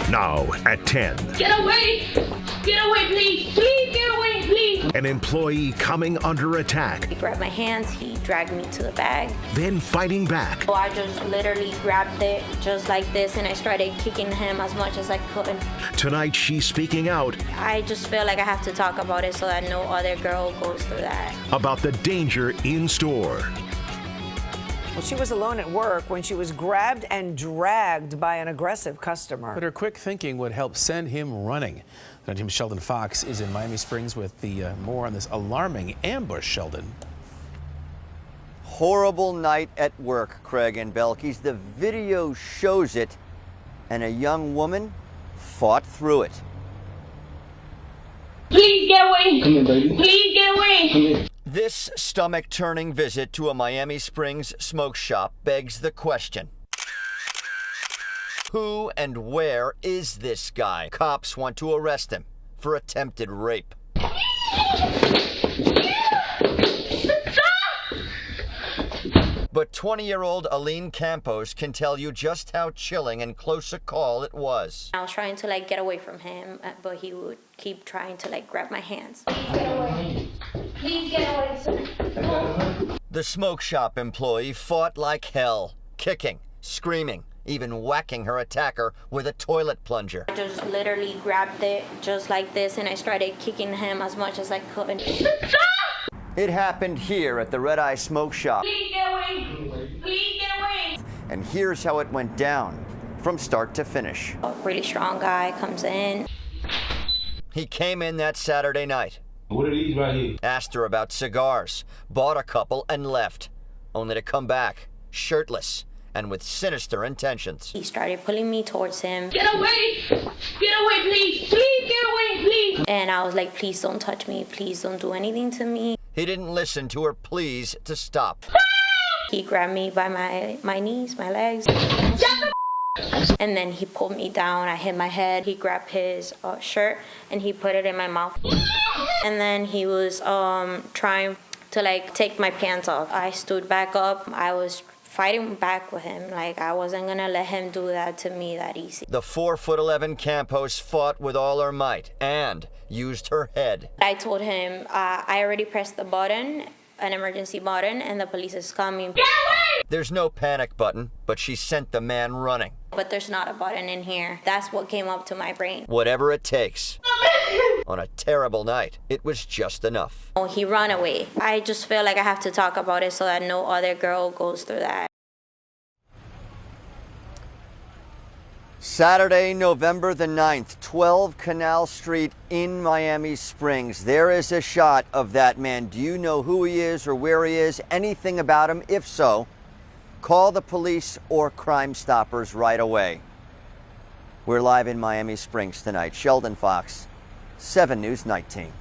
Now at 10. Get away! Get away, please! Please get away, please! An employee coming under attack, He grabbed my hands, he dragged me to the bag. then fighting back. So I just literally grabbed it just like this and I started kicking him as much as I could. Tonight, she's speaking out I just feel like I have to talk about it so that no other girl goes through that. about the danger in store. Well, she was alone at work when she was grabbed and dragged by an aggressive customer. But her quick thinking would help send him running. Now, Team Sheldon Fox is in Miami Springs with the more on this alarming ambush, Sheldon. Horrible night at work, Craig and Belkis. The video shows it, and a young woman fought through it. Please get away! Come here, baby. Please get away! Come here. This stomach-turning visit to a Miami Springs smoke shop begs the question. Who and where is this guy? Cops want to arrest him for attempted rape. But 20-year-old Aline Campos can tell you just how chilling and close a call it was. I was trying to get away from him, but he would keep trying to grab my hands. Get away! Please get away! The smoke shop employee fought like hell, kicking, screaming, even whacking her attacker with a toilet plunger. I just literally grabbed it just like this and I started kicking him as much as I could. It happened here at the Red Eye Smoke Shop. Please get away! Please get away! And here's how it went down, from start to finish. A really strong guy comes in. He came in that Saturday night, What are these right here? asked her about cigars, bought a couple and left, only to come back, shirtless, and with sinister intentions. He started pulling me towards him. Get away! Get away, please! Please get away, please! And I was like, please don't touch me. Please don't do anything to me. He didn't listen to her pleas to stop. He grabbed me by my knees, my legs. And then he pulled me down. I hit my head. He grabbed his shirt and he put it in my mouth. And then he was trying to take my pants off. I stood back up. I was fighting back with him. I wasn't gonna let him do that to me that easy. The 4'11" Campos fought with all her might and used her head. I told him I already pressed the button, an emergency button, and the police is coming. Get away! There's no panic button, but she sent the man running. But there's not a button in here. That's what came up to my brain. Whatever it takes. On a terrible night, it was just enough. Oh, he ran away. I just feel like I have to talk about it so that no other girl goes through that. Saturday, November the 9th, 12 Canal Street in Miami Springs. There is a shot of that man. Do you know who he is or where he is? Anything about him? If so, call the police or Crime Stoppers right away. We're live in Miami Springs tonight. Sheldon Fox, 7 News Night Team.